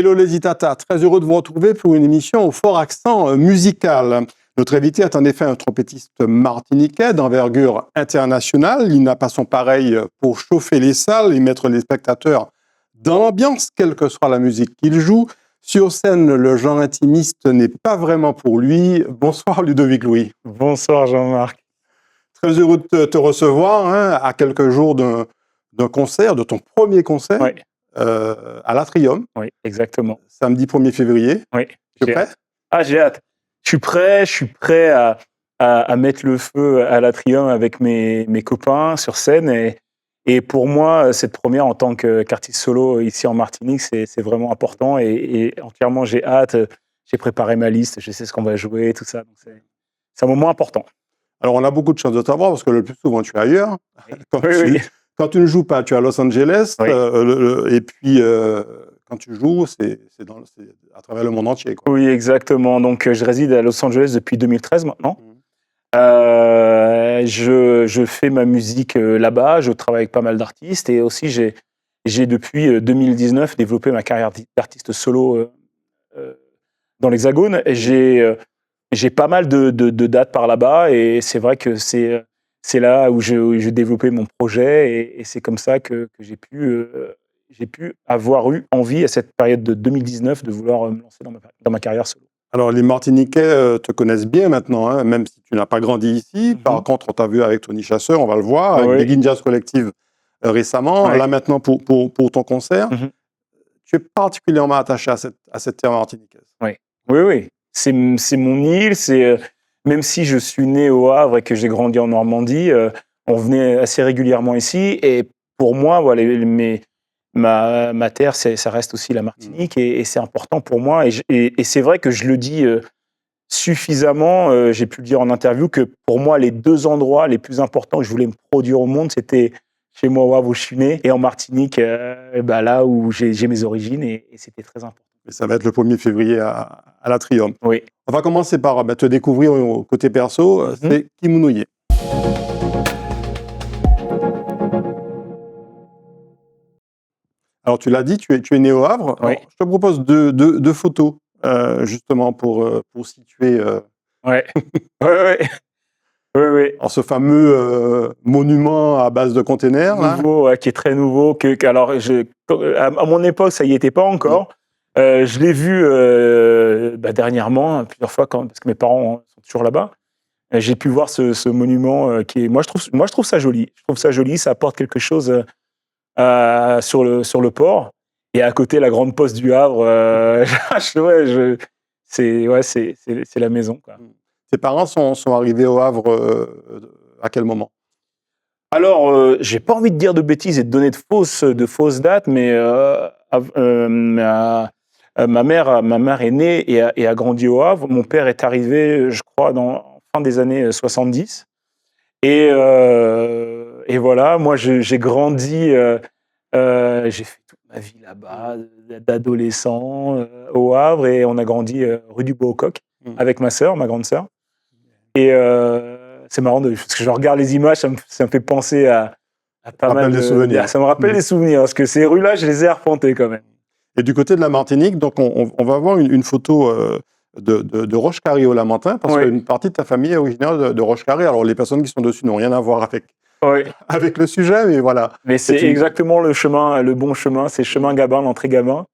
Hello les Itata, très heureux de vous retrouver pour une émission au fort accent musical. Notre invité est en effet un trompettiste martiniquais d'envergure internationale. Il n'a pas son pareil pour chauffer les salles et mettre les spectateurs dans l'ambiance, quelle que soit la musique qu'il joue. Sur scène, le genre intimiste n'est pas vraiment pour lui. Bonsoir Ludovic Louis. Bonsoir Jean-Marc. Très heureux de te recevoir à quelques jours d'un concert, de ton premier concert. Oui. À l'Atrium. Oui, exactement. Samedi 1er février. Oui. Tu es prêt? J'ai hâte. Je suis prêt à mettre le feu à l'Atrium avec mes copains sur scène. Et pour moi, cette première en tant qu'artiste solo ici en Martinique, c'est vraiment important. Et entièrement, j'ai hâte. J'ai préparé ma liste, je sais ce qu'on va jouer, tout ça. Donc c'est un moment important. Alors, on a beaucoup de chance de t'avoir parce que le plus souvent, tu es ailleurs. Oui. Quand tu ne joues pas, tu es à Los Angeles. Oui. Et puis, quand tu joues, c'est à travers le monde entier, quoi. Oui, exactement. Donc, je réside à Los Angeles depuis 2013 maintenant. Je fais ma musique là-bas, je travaille avec pas mal d'artistes et aussi j'ai depuis 2019 développé ma carrière d'artiste solo dans l'Hexagone. J'ai pas mal de dates par là-bas et c'est vrai que c'est là où je développais mon projet et c'est comme ça que j'ai pu avoir eu envie à cette période de 2019 de vouloir me lancer dans ma carrière solo. Alors, les Martiniquais te connaissent bien maintenant, hein, même si tu n'as pas grandi ici. Par contre, on t'a vu avec Tony Chasseur, on va le voir, avec Begin Jazz Collective récemment. Là, maintenant, pour ton concert, tu es particulièrement attaché à cette terre martiniquaise. Oui. C'est mon île. Même si je suis né au Havre et que j'ai grandi en Normandie, on venait assez régulièrement ici. Et pour moi, voilà, ma terre, ça reste aussi la Martinique et c'est important pour moi. Et c'est vrai que je le dis suffisamment, j'ai pu le dire en interview, que pour moi, les deux endroits les plus importants que je voulais me produire au monde, c'était chez moi au Havre où je suis né et en Martinique, là où j'ai mes origines et c'était très important. Et ça va être le 1er février à l'Atrium. Oui. On va commencer par te découvrir au côté perso. C'est Kimounouye. Alors, tu l'as dit, tu es né au Havre. Oui. Alors, je te propose deux photos, justement, pour situer Oui. alors, ce fameux monument à base de containers. Nouveau, qui est très nouveau. Alors, à mon époque, ça y était pas encore. Je l'ai vu dernièrement, plusieurs fois, parce que mes parents sont toujours là-bas. J'ai pu voir ce monument qui est. Moi, je trouve ça joli. Je trouve ça joli. Ça apporte quelque chose sur le port. Et à côté, la grande poste du Havre. C'est la maison, quoi. Tes parents sont arrivés au Havre à quel moment? Alors, j'ai pas envie de dire de bêtises et de donner de fausses dates, mais ma mère est née et a grandi au Havre. Mon père est arrivé, je crois, en fin des années 70. Et voilà, moi, j'ai grandi, j'ai fait toute ma vie là-bas, d'adolescent au Havre, et on a grandi rue du Bois-au-Coq avec ma grande sœur. Et c'est marrant parce que je regarde les images, ça me fait penser à pas mal de souvenirs. Ça me rappelle des souvenirs parce que ces rues-là, je les ai arpentées quand même. Et du côté de la Martinique, donc on va voir une photo de Roche-Carré au Lamentin, parce qu'une partie de ta famille est originaire de Roche-Carré. Alors les personnes qui sont dessus n'ont rien à voir avec le sujet, mais voilà. Mais c'est exactement le bon chemin, c'est chemin Gabin, l'entrée Gabin.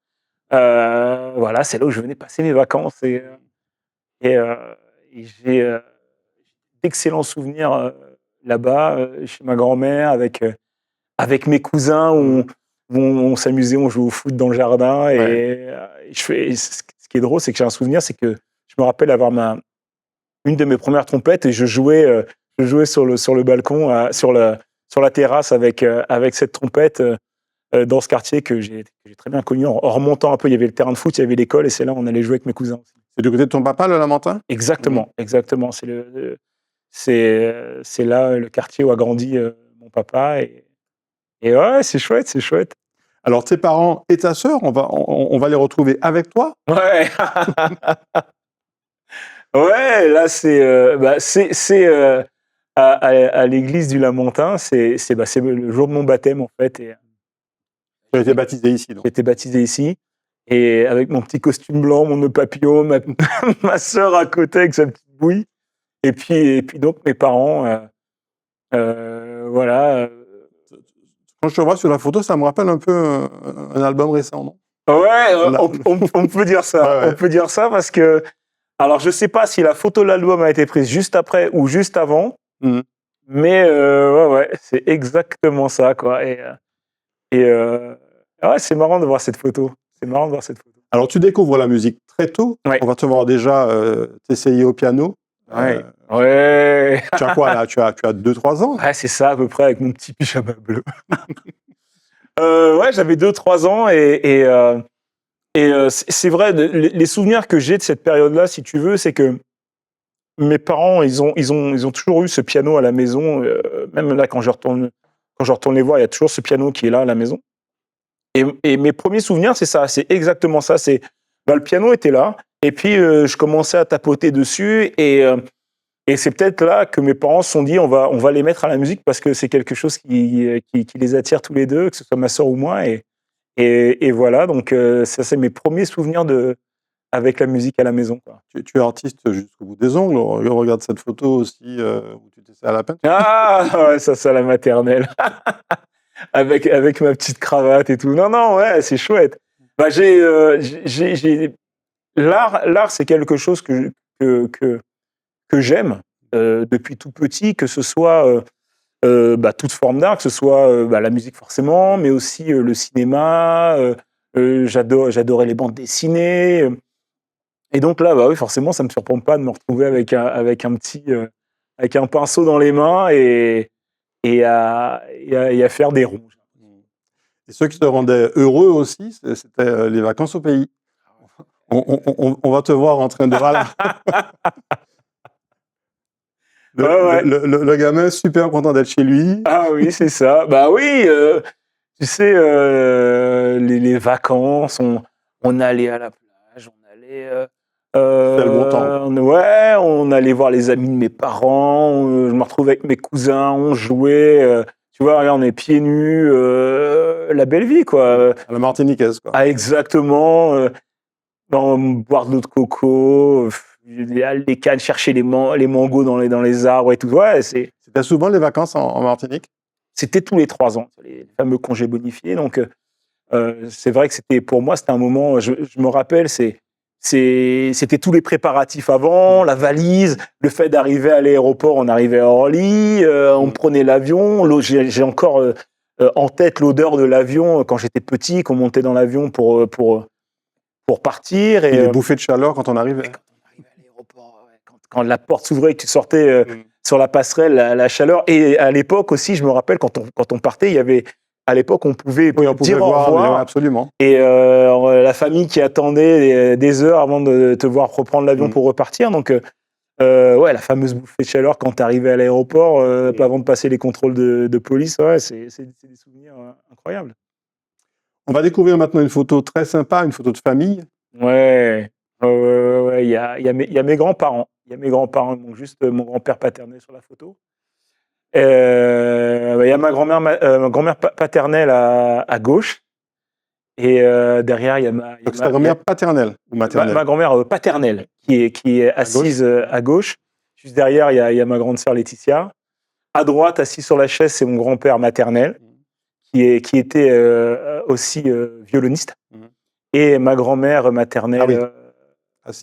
Voilà, c'est là où je venais passer mes vacances et j'ai d'excellents souvenirs là-bas, chez ma grand-mère, avec mes cousins, où on s'amusait, on jouait au foot dans le jardin. Et ce qui est drôle, c'est que j'ai un souvenir, c'est que je me rappelle avoir une de mes premières trompettes et je jouais sur le balcon, sur la terrasse avec cette trompette dans ce quartier que j'ai très bien connu. En remontant un peu, il y avait le terrain de foot, il y avait l'école, et c'est là où on allait jouer avec mes cousins aussi. C'est du côté de ton papa, le Lamentin? Exactement. C'est là le quartier où a grandi mon papa. Et ouais, c'est chouette. Alors, tes parents et ta sœur, on va les retrouver avec toi? Ouais. Ouais, là, c'est à l'église du Lamentin. C'est le jour de mon baptême, en fait. Tu as été baptisé ici, donc. J'ai été baptisé ici. Et avec mon petit costume blanc, mon nœud papillon, ma sœur à côté avec sa petite bouille. Et puis donc mes parents, voilà. Quand je te vois sur la photo, ça me rappelle un peu un album récent, non? Ouais, on peut dire ça. Ouais, ouais. On peut dire ça parce que, alors je sais pas si la photo de l'album a été prise juste après ou juste avant, Mhm. mais ouais, c'est exactement ça, quoi. Ouais, c'est marrant de voir cette photo. C'est marrant de voir cette photo. Alors, tu découvres la musique très tôt. Ouais. On va te voir déjà t'essayer au piano. Ouais. Ouais. Tu as quoi là? Tu as 2-3 ans? Ouais, c'est ça à peu près avec mon petit pyjama bleu. Ouais, j'avais 2-3 ans et c'est vrai, les souvenirs que j'ai de cette période-là, si tu veux, c'est que mes parents, ils ont toujours eu ce piano à la maison. Même là, quand je retourne les voir, il y a toujours ce piano qui est là à la maison. Et mes premiers souvenirs, c'est ça, c'est exactement ça. C'est le piano était là, et puis je commençais à tapoter dessus, et c'est peut-être là que mes parents se sont dit on va les mettre à la musique parce que c'est quelque chose qui les attire tous les deux, que ce soit ma sœur ou moi, et voilà. Donc ça, c'est mes premiers souvenirs avec la musique à la maison, quoi. Tu es artiste jusqu'au bout des ongles. Regarde cette photo aussi où tu t'essaies à la peinture. Ah ouais, ça c'est à la maternelle. avec ma petite cravate et tout. Non, ouais, c'est chouette. Bah, l'art, c'est quelque chose que j'aime depuis tout petit, que ce soit toute forme d'art, que ce soit la musique forcément, mais aussi le cinéma. J'adorais les bandes dessinées. Et donc là, bah oui, forcément, ça me surprend pas de me retrouver avec un pinceau dans les mains et à faire des ronds. Et ceux qui te rendaient heureux aussi, c'était les vacances au pays. On va te voir en train de... Voilà. Ouais. Le gamin super content d'être chez lui. Ah oui, c'est ça. Bah oui, tu sais, les vacances, on allait à la plage, on allait... C'était le bon temps. Ouais, on allait voir les amis de mes parents, je me retrouvais avec mes cousins, on jouait, tu vois, regarde, on est pieds nus, la belle vie, quoi. À la martiniquaise, quoi. Ah, exactement, boire de l'eau de coco, les cannes, chercher les mangos dans les arbres et tout. Ouais, C'était souvent les vacances en Martinique? c'était tous les 3 ans, les fameux congés bonifiés. Donc, c'est vrai que pour moi, c'était un moment, je me rappelle, c'était tous les préparatifs avant, la valise, le fait d'arriver à l'aéroport, on arrivait à Orly, on prenait l'avion. J'ai encore en tête l'odeur de l'avion quand j'étais petit, qu'on montait dans l'avion pour partir. Et les bouffées de chaleur quand on arrivait. Quand on arrivait à l'aéroport, quand la porte s'ouvrait et que tu sortais sur la passerelle, la chaleur. Et à l'époque aussi, je me rappelle, quand on partait, il y avait... À l'époque, on pouvait dire au revoir. Absolument. Et la famille qui attendait des heures avant de te voir reprendre l'avion pour repartir. Donc, ouais, la fameuse bouffée de chaleur quand tu arrivais à l'aéroport, avant de passer les contrôles de police, ouais, c'est des souvenirs incroyables. On va découvrir maintenant une photo très sympa, une photo de famille. Ouais. Il y a mes grands-parents. Il y a mes grands-parents, donc juste mon grand-père paternel sur la photo. Il y a ma grand-mère paternelle à gauche. Et derrière, il y a Donc c'est ta grand-mère paternelle ou maternelle? ma grand-mère paternelle qui est assise à gauche. Juste derrière, il y a ma grande sœur Laetitia. À droite, assis sur la chaise, c'est mon grand-père maternel qui était aussi violoniste. Et ma grand-mère maternelle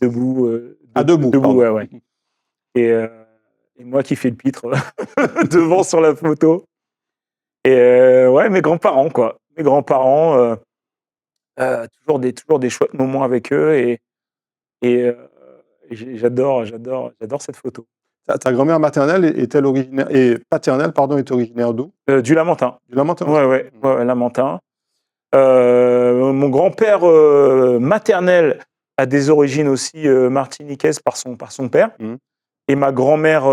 debout. Debout. Ouais. Et moi qui fais le pitre devant sur la photo. Et ouais, mes grands-parents, quoi. Mes grands-parents, toujours des chouettes moments avec eux, et j'adore cette photo. Ta grand-mère maternelle est-elle originaire, et paternelle, pardon, est originaire d'où? Du Lamentin. Du Lamentin. Ouais, Lamentin. Mon grand-père maternel a des origines aussi martiniquaises par son père. Et ma grand-mère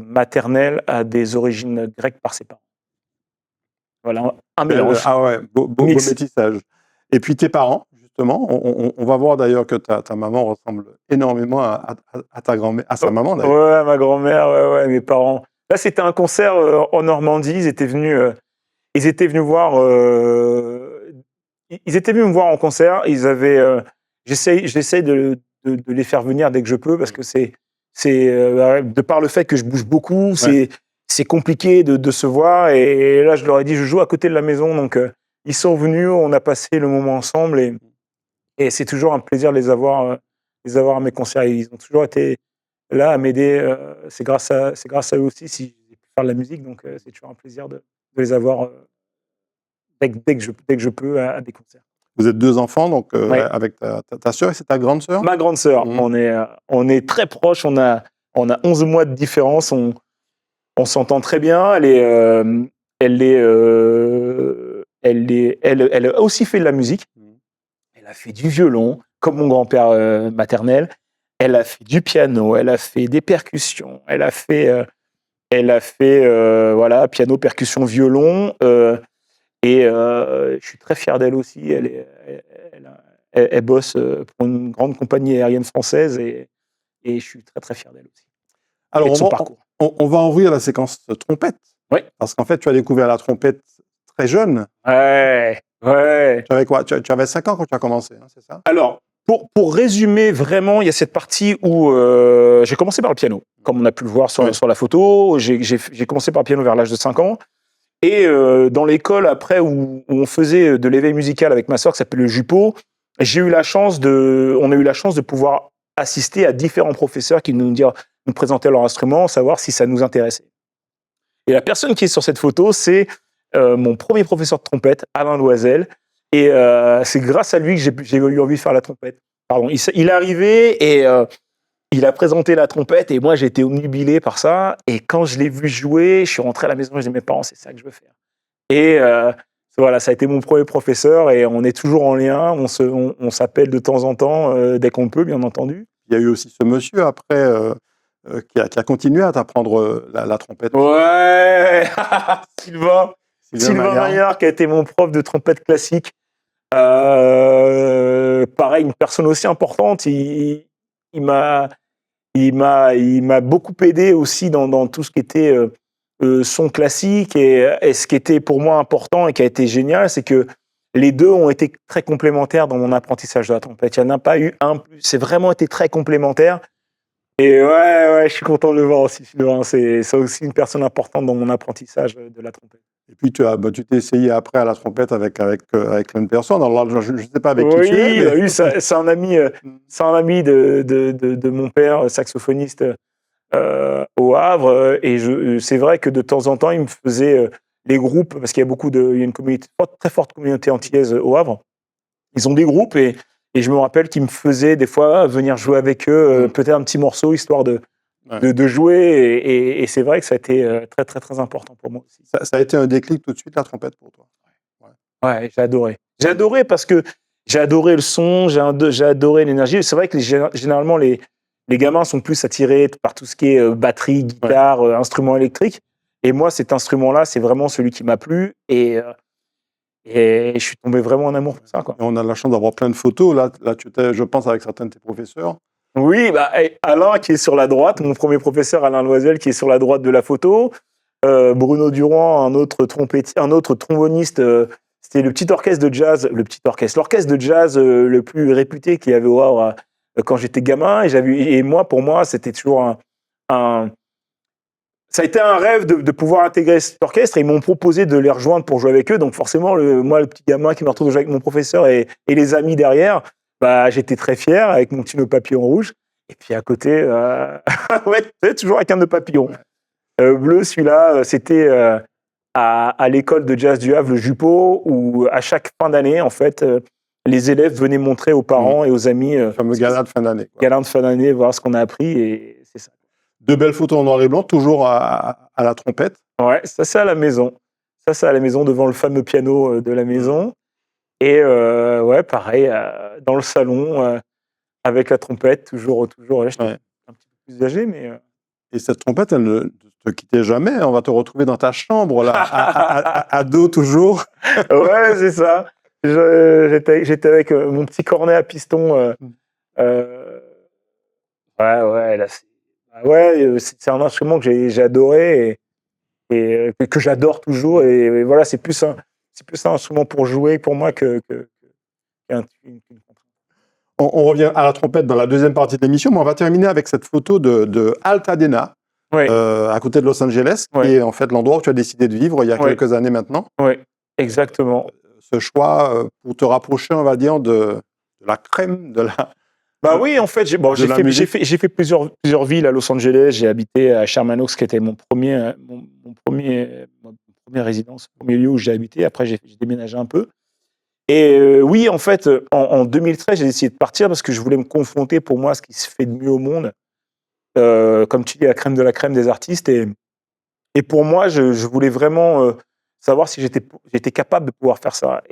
maternelle a des origines grecques par ses parents. Voilà, un mélange. Ah ouais, beau métissage. Et puis tes parents, justement, on va voir d'ailleurs que ta maman ressemble énormément à ta grand-mère, à sa maman d'ailleurs. Ouais, ma grand-mère, ouais, mes parents. Là, c'était un concert en Normandie. Ils étaient venus voir. ils étaient venus me voir en concert. Ils avaient, j'essaie de les faire venir dès que je peux parce que c'est de par le fait que je bouge beaucoup, c'est compliqué de se voir. Et là, je leur ai dit, je joue à côté de la maison, donc ils sont venus, on a passé le moment ensemble et c'est toujours un plaisir de les avoir à mes concerts. Ils ont toujours été là à m'aider. C'est grâce à eux aussi si j'ai pu faire de la musique, donc c'est toujours un plaisir de les avoir dès que je peux à des concerts. Vous êtes 2 enfants, donc avec ta sœur, et c'est ta grande sœur? Ma grande sœur, on est très proches, on a 11 mois de différence, on s'entend très bien. Elle a aussi fait de la musique. Elle a fait du violon, comme mon grand-père maternel. Elle a fait du piano, elle a fait des percussions, elle a fait voilà, piano, percussion, violon. Et je suis très fier d'elle aussi. Elle bosse pour une grande compagnie aérienne française et je suis très très fier d'elle aussi. Alors, de son parcours. On va ouvrir la séquence trompette. Oui. Parce qu'en fait, tu as découvert la trompette très jeune. Ouais. Tu avais quoi? Tu avais 5 ans quand tu as commencé, hein, c'est ça? Alors, pour résumer vraiment, il y a cette partie où j'ai commencé par le piano, comme on a pu le voir sur la photo. J'ai commencé par le piano vers l'âge de 5 ans. Et dans l'école, après, où on faisait de l'éveil musical avec ma sœur, qui s'appelle le Jupo, on a eu la chance de pouvoir assister à différents professeurs qui nous présentaient leur instrument, savoir si ça nous intéressait. Et la personne qui est sur cette photo, c'est mon premier professeur de trompette, Alain Loisel. Et c'est grâce à lui que j'ai eu envie de faire la trompette. Pardon. Il est arrivé et il a présenté la trompette et moi, j'ai été omnubilé par ça. Et quand je l'ai vu jouer, je suis rentré à la maison et j'ai dit, mes parents, c'est ça que je veux faire. Et voilà, ça a été mon premier professeur et on est toujours en lien. On s'appelle de temps en temps, dès qu'on peut, bien entendu. Il y a eu aussi ce monsieur après qui a continué à t'apprendre la trompette. Ouais. Sylvain Maillard, qui a été mon prof de trompette classique. Pareil, une personne aussi importante. Il m'a beaucoup aidé aussi dans tout ce qui était son classique et ce qui était pour moi important et qui a été génial, c'est que les deux ont été très complémentaires dans mon apprentissage de la trompette. Il n'y en a pas eu un plus. C'est vraiment été très complémentaire. Et ouais, je suis content de le voir aussi. C'est aussi une personne importante dans mon apprentissage de la trompette. Et puis tu t'es essayé après à la trompette avec une personne. Alors là, je ne sais pas avec qui tu es. Mais... Oui, c'est un ami de mon père, saxophoniste au Havre. Et c'est vrai que de temps en temps, il me faisait les groupes, parce qu'il y a il y a une très forte communauté antillaise au Havre. Ils ont des groupes et je me rappelle qu'ils me faisaient des fois venir jouer avec eux, peut-être un petit morceau, histoire de jouer. Et c'est vrai que ça a été très, très, très important pour moi aussi. Ça a été un déclic tout de suite, la trompette, pour toi? Ouais, j'ai adoré. J'ai adoré parce que j'ai adoré le son, j'ai adoré l'énergie. C'est vrai que généralement, les gamins sont plus attirés par tout ce qui est batterie, guitare, instruments électriques. Et moi, cet instrument-là, c'est vraiment celui qui m'a plu. Et je suis tombé vraiment en amour pour ça, quoi. Et on a la chance d'avoir plein de photos. Là tu étais, je pense, avec certains de tes professeurs. Oui, Alain qui est sur la droite, mon premier professeur Alain Loisel qui est sur la droite de la photo. Bruno Durand, un autre tromboniste. C'était le petit orchestre de jazz, l'orchestre de jazz le plus réputé qu'il y avait au Havre quand j'étais gamin. Et moi, pour moi, c'était toujours ça a été un rêve de pouvoir intégrer cet orchestre et ils m'ont proposé de les rejoindre pour jouer avec eux. Donc forcément, moi, le petit gamin qui me retrouve avec mon professeur et les amis derrière, j'étais très fier avec mon petit nœud papillon rouge. Et puis à côté, toujours avec un nœud papillon. Bleu, celui-là, c'était à l'école de jazz du Havre, le Jupo, où à chaque fin d'année, en fait, les élèves venaient montrer aux parents et aux amis. Le fameux gala de fin d'année. Gala de fin d'année, voir ce qu'on a appris et c'est ça. De belles photos en noir et blanc, toujours à la trompette. Ouais, ça c'est à la maison. Ça c'est à la maison devant le fameux piano de la maison. Et pareil, dans le salon, avec la trompette, toujours. Là, j'étais un petit peu plus âgé, mais... Et cette trompette, elle ne te quittait jamais. On va te retrouver dans ta chambre, là, à dos toujours. Ouais, c'est ça. J'étais avec mon petit cornet à piston. Là, c'est un instrument que j'ai adoré et que j'adore toujours. Et voilà, c'est plus un instrument pour jouer pour moi que qu'une contrainte. On revient à la trompette dans la deuxième partie de l'émission, mais on va terminer avec cette photo de Altadena, Oui, à côté de Los Angeles, Ouais. qui est en fait l'endroit où tu as décidé de vivre il y a Ouais. quelques années maintenant. oui, exactement. Ce choix pour te rapprocher, on va dire, de la crème de la... Bah oui, en fait, de la musique. j'ai fait plusieurs villes à Los Angeles. J'ai habité à Sherman Oaks, qui était mon premier résidence, le premier lieu où j'ai habité. Après, j'ai déménagé un peu. Et oui, en fait, en 2013, j'ai décidé de partir parce que je voulais me confronter pour moi à ce qui se fait de mieux au monde. Comme tu dis, la crème des artistes. Et pour moi, je voulais vraiment savoir si j'étais capable de pouvoir faire ça.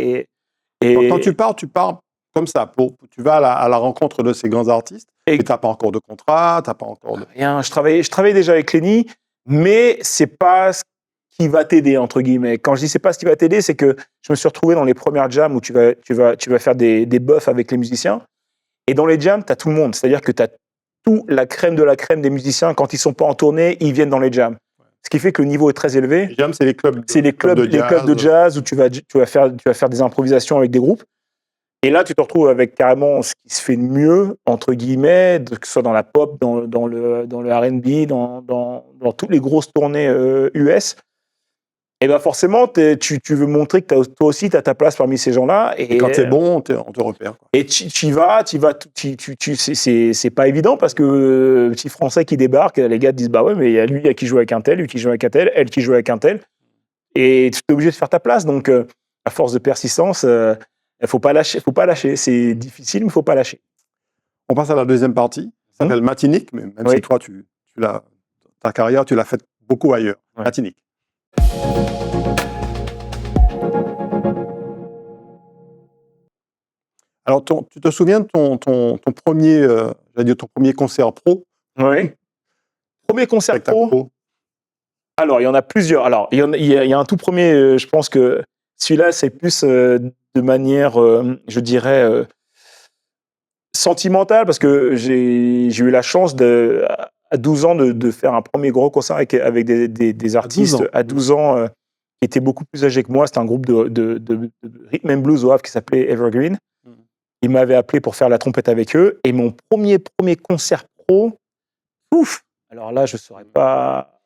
Donc, quand tu pars comme ça, tu vas à la rencontre de ces grands artistes, et tu n'as pas encore de contrat, tu n'as pas encore de... Rien. Je travaillais déjà avec Lenny, mais c'est pas ce qui va t'aider, entre guillemets. Quand je dis c'est pas ce qui va t'aider, c'est que je me suis retrouvé dans les premières jams où tu vas faire des buffs avec les musiciens. Et dans les jams, tu as tout le monde. C'est-à-dire que tu as tout la crème de la crème des musiciens. Quand ils sont pas en tournée, ils viennent dans les jams. Ce qui fait que le niveau est très élevé. Les jams, c'est les clubs de jazz où tu vas faire des improvisations avec des groupes. Et là, tu te retrouves avec carrément ce qui se fait de mieux, entre guillemets, que ce soit dans la pop, dans le R&B, dans toutes les grosses tournées US. Et bien forcément, tu veux montrer que toi aussi, tu as ta place parmi ces gens-là. Et quand t'es bon, on te repère. Quoi. Et tu y vas, c'est pas évident parce que petit Français qui débarque, les gars te disent bah ouais, mais il y a lui qui joue avec un tel, lui qui joue avec un tel, elle qui joue avec un tel. Et tu es obligé de faire ta place. Donc, à force de persistance, faut pas lâcher. C'est difficile, mais faut pas lâcher. On passe à la deuxième partie. Ça s'appelle Matinique, mais même si toi, ta carrière, tu l'as faite beaucoup ailleurs. Ouais. Matinique. Alors, tu te souviens de ton premier concert pro? Oui. Premier concert pro. Alors, il y en a plusieurs. Alors, il y a un tout premier, je pense que celui-là, c'est plus de manière, je dirais, sentimentale, parce que j'ai eu la chance à 12 ans de faire un premier gros concert avec des artistes à 12 ans qui étaient beaucoup plus âgés que moi. C'était un groupe de rhythm and blues au Havre qui s'appelait Evergreen. Ils m'avaient appelé pour faire la trompette avec eux. Et mon premier concert pro, ouf. Alors là, je ne saurais pas...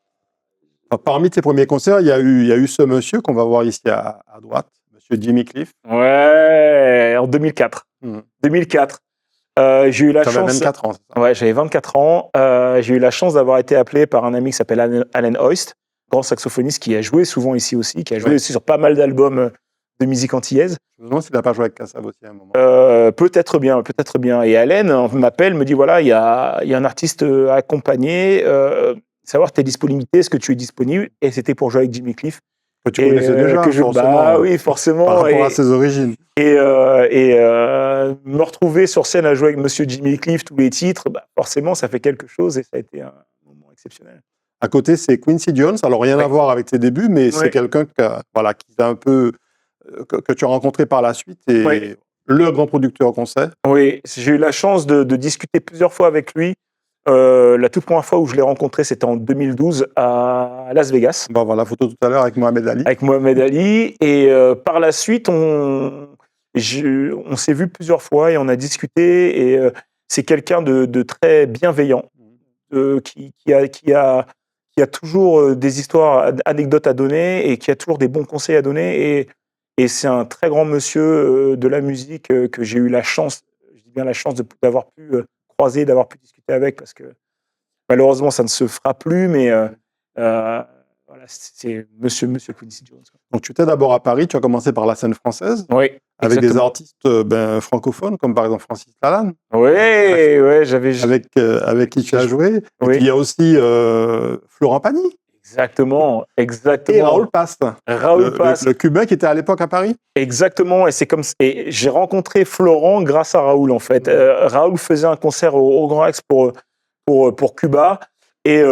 Parmi tes premiers concerts, il y a eu ce monsieur qu'on va voir ici à droite, monsieur Jimmy Cliff. Ouais, en 2004. 2004. J'ai eu la chance... J'avais 24 ans. Ouais, j'avais 24 ans. J'ai eu la chance d'avoir été appelé par un ami qui s'appelle Allen Hoist, grand saxophoniste qui a joué souvent ici aussi, qui a joué aussi sur pas mal d'albums de musique antillaise. Je me demande s'il n'a pas joué avec Kassav aussi à un moment. Peut-être bien. Et Allen m'appelle, me dit voilà, il y a un artiste à accompagner, savoir tes disponibilités, est-ce que tu es disponible? Et c'était pour jouer avec Jimmy Cliff. Que tu connaissais déjà, forcément. Bah oui, forcément. Par rapport à ses origines. Et me retrouver sur scène à jouer avec monsieur Jimmy Cliff, tous les titres, bah, forcément, ça fait quelque chose et ça a été un moment exceptionnel. À côté, c'est Quincy Jones. Alors, rien à voir avec tes débuts, mais c'est quelqu'un qui t'a un peu... que tu as rencontré par la suite et le grand producteur qu'on sait. Oui, j'ai eu la chance de discuter plusieurs fois avec lui. La toute première fois où je l'ai rencontré, c'était en 2012 à Las Vegas. On va voir la photo tout à l'heure avec Mohamed Ali. Avec Mohamed Ali. Et par la suite, on s'est vu plusieurs fois et on a discuté. Et c'est quelqu'un de très bienveillant, qui a toujours des histoires, anecdotes à donner et qui a toujours des bons conseils à donner. Et c'est un très grand monsieur de la musique que j'ai eu la chance, je dis bien la chance d'avoir pu croiser, d'avoir pu discuter avec, parce que malheureusement ça ne se fera plus, mais voilà, c'est monsieur Quincy Jones. Donc tu étais d'abord à Paris, tu as commencé par la scène française, avec des artistes francophones comme par exemple Francis Lalanne. Oui, j'avais avec qui tu as joué. Et puis il y a aussi Florent Pagny. Exactement. Et Raoul Paz. Le Cubain qui était à l'époque à Paris. Exactement. Et j'ai rencontré Florent grâce à Raoul, en fait. Raoul faisait un concert au Grand Rex pour Cuba. Et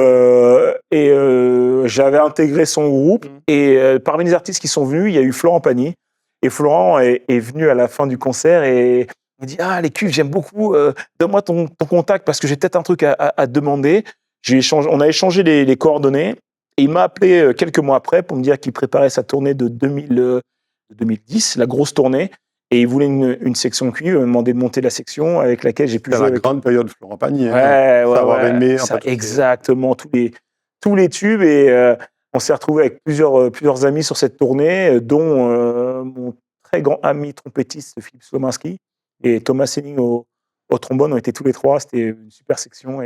j'avais intégré son groupe. Et parmi les artistes qui sont venus, il y a eu Florent Pagny. Et Florent est venu à la fin du concert et il me dit « Ah, les cuves, j'aime beaucoup. Donne-moi ton contact parce que j'ai peut-être un truc à te demander. » On a échangé les coordonnées. Et il m'a appelé quelques mois après pour me dire qu'il préparait sa tournée de 2010, la grosse tournée, Et il voulait une section cuivre, il m'a demandé de monter la section avec laquelle j'ai pu C'est jouer la avec. grande période Florent Pagny. Ouais, Aimer. ça, exactement, tous les tubes. Et on s'est retrouvé avec plusieurs amis sur cette tournée, dont mon très grand ami trompettiste Philippe Slominski et Thomas Selling au trombone. On était tous les trois, c'était une super section.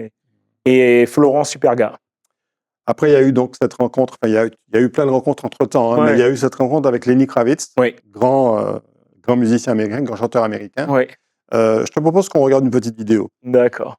Et Florent, super gars. Après, il y a eu donc cette rencontre, il y a eu plein de rencontres entre-temps, mais il y a eu cette rencontre avec Lenny Kravitz, grand musicien américain, grand chanteur américain. Je te propose qu'on regarde une petite vidéo. D'accord.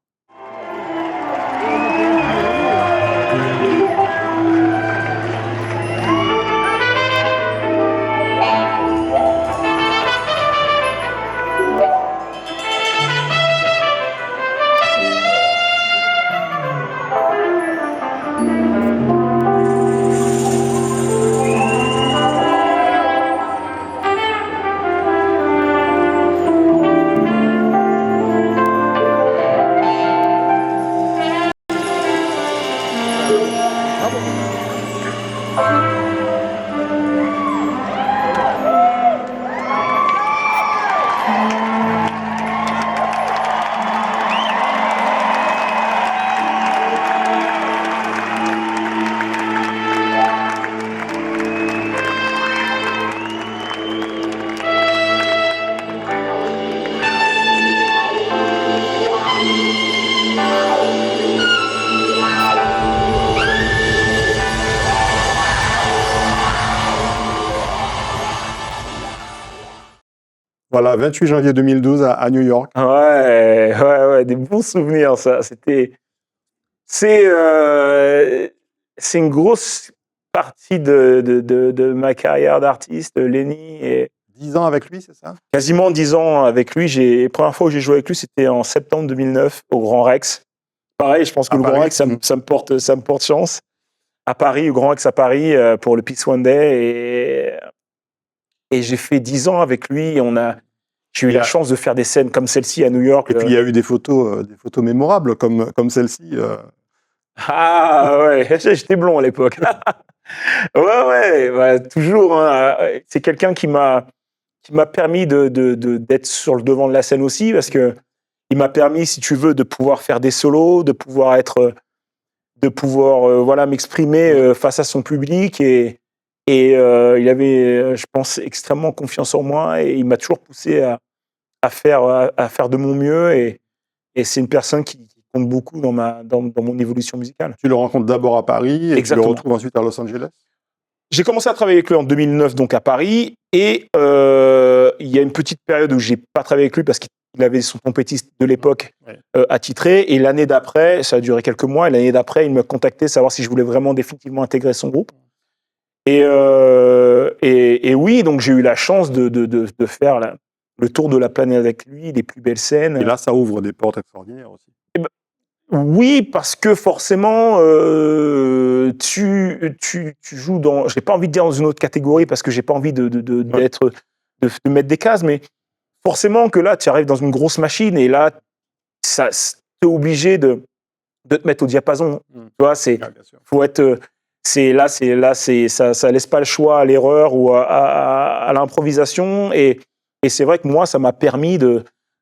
Voilà, 28 janvier 2012 à New York. Ouais, des bons souvenirs, ça. C'est une grosse partie de ma carrière d'artiste, Lenny. 10 ans avec lui, c'est ça? Quasiment 10 ans avec lui. La première fois où j'ai joué avec lui, c'était en septembre 2009 au Grand Rex. Pareil, je pense que le Grand Rex, ça me porte chance. À Paris, au Grand Rex à Paris, pour le Peace One Day. Et j'ai fait 10 ans avec lui. J'ai eu la chance de faire des scènes comme celle-ci à New York. Et puis il y a eu des photos mémorables comme celle-ci. Ah ouais, j'étais blond à l'époque. Ouais, toujours. Hein. C'est quelqu'un qui m'a permis d'être sur le devant de la scène aussi, parce que il m'a permis, si tu veux, de pouvoir faire des solos, de pouvoir m'exprimer face à son public. Et il avait, je pense, extrêmement confiance en moi, et il m'a toujours poussé à faire de mon mieux. Et c'est une personne qui compte beaucoup dans mon évolution musicale. Tu le rencontres d'abord à Paris et tu le retrouves ensuite à Los Angeles? J'ai commencé à travailler avec lui en 2009, donc à Paris. Et il y a une petite période où j'ai pas travaillé avec lui parce qu'il avait son trompettiste de l'époque attitré. Et l'année d'après, ça a duré quelques mois, et l'année d'après, il m'a contacté savoir si je voulais vraiment définitivement intégrer son groupe. Et oui, donc j'ai eu la chance de faire le tour de la planète avec lui, les plus belles scènes. Et là, ça ouvre des portes extraordinaires aussi. Oui, parce que forcément, tu joues dans. J'ai pas envie de dire dans une autre catégorie, parce que j'ai pas envie de mettre des cases, mais forcément que là, tu arrives dans une grosse machine, et là, t'es obligé de te mettre au diapason. Tu vois, faut être. Ça laisse pas le choix à l'erreur ou à l'improvisation, et c'est vrai que moi, ça m'a permis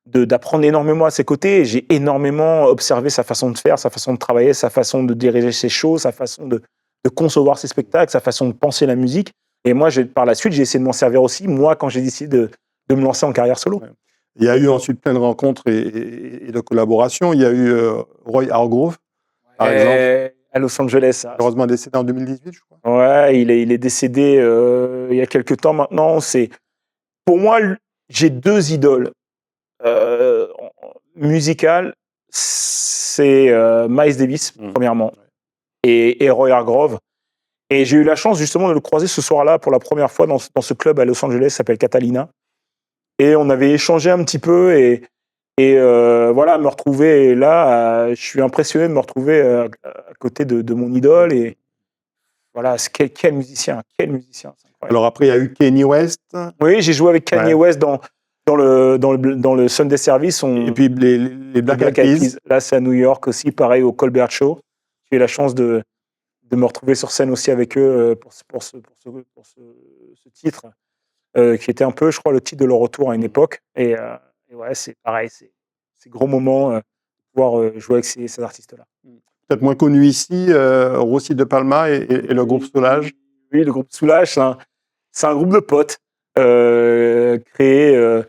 d'apprendre énormément à ses côtés. J'ai énormément observé sa façon de faire, sa façon de travailler, sa façon de diriger ses shows, sa façon de concevoir ses spectacles, sa façon de penser la musique. Et moi, par la suite, j'ai essayé de m'en servir aussi, moi, quand j'ai décidé de me lancer en carrière solo. Il y a eu ensuite plein de rencontres et de collaborations. Il y a eu Roy Hargrove, par exemple. À Los Angeles. Heureusement décédé en 2018, je crois. Ouais, il est décédé il y a quelques temps maintenant. Pour moi, j'ai deux idoles musicales. C'est Miles Davis, premièrement, et Roy Hargrove. Et j'ai eu la chance justement de le croiser ce soir-là pour la première fois dans ce club à Los Angeles, qui s'appelle Catalina. Et on avait échangé un petit peu, et voilà, me retrouver là, je suis impressionné de me retrouver à côté de mon idole. Et voilà, quel musicien. Alors après, il y a eu Kanye West. Oui, j'ai joué avec Kanye West dans le Sunday Service. Et puis les Black Eyed Peas. Là, c'est à New York aussi, pareil, au Colbert Show. J'ai eu la chance de me retrouver sur scène aussi avec eux pour ce titre. qui était un peu, je crois, le titre de leur retour à une époque. Et ouais, c'est pareil, c'est gros moment de pouvoir jouer avec ces artistes-là. Peut-être moins connu ici, Rossi de Palma et le groupe Soulage. Oui, le groupe Soulage, c'est un groupe de potes créé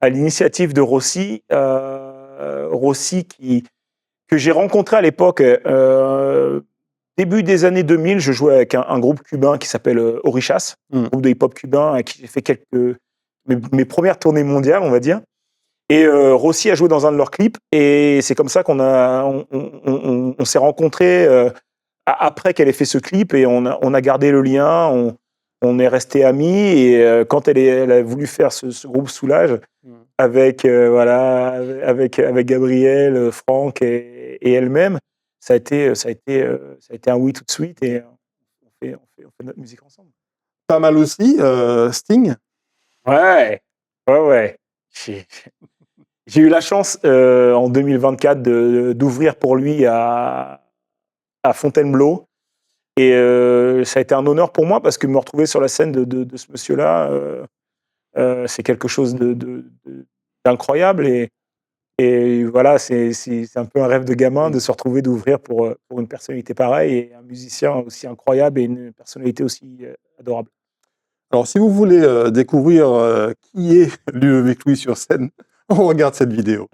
à l'initiative de Rossi. Rossi que j'ai rencontré à l'époque, début des années 2000, je jouais avec un groupe cubain qui s'appelle Orichas, un groupe de hip-hop cubain avec qui j'ai fait mes premières tournées mondiales, on va dire. Et Rossi a joué dans un de leurs clips, et c'est comme ça qu'on s'est rencontrés après qu'elle ait fait ce clip, et on a gardé le lien, on est restés amis, et quand elle a voulu faire ce groupe Soulage avec Gabriel, Franck et elle-même, ça a été un oui tout de suite, et on fait notre musique ensemble. Pas mal aussi, Sting. Ouais. J'ai eu la chance en 2024 d'ouvrir pour lui à Fontainebleau, et ça a été un honneur pour moi parce que me retrouver sur la scène de ce monsieur-là, c'est quelque chose d'incroyable, et voilà, c'est un peu un rêve de gamin de se retrouver d'ouvrir pour une personnalité pareille, et un musicien aussi incroyable et une personnalité aussi adorable. Alors, si vous voulez découvrir qui est Ludovic Louis sur scène, on regarde cette vidéo.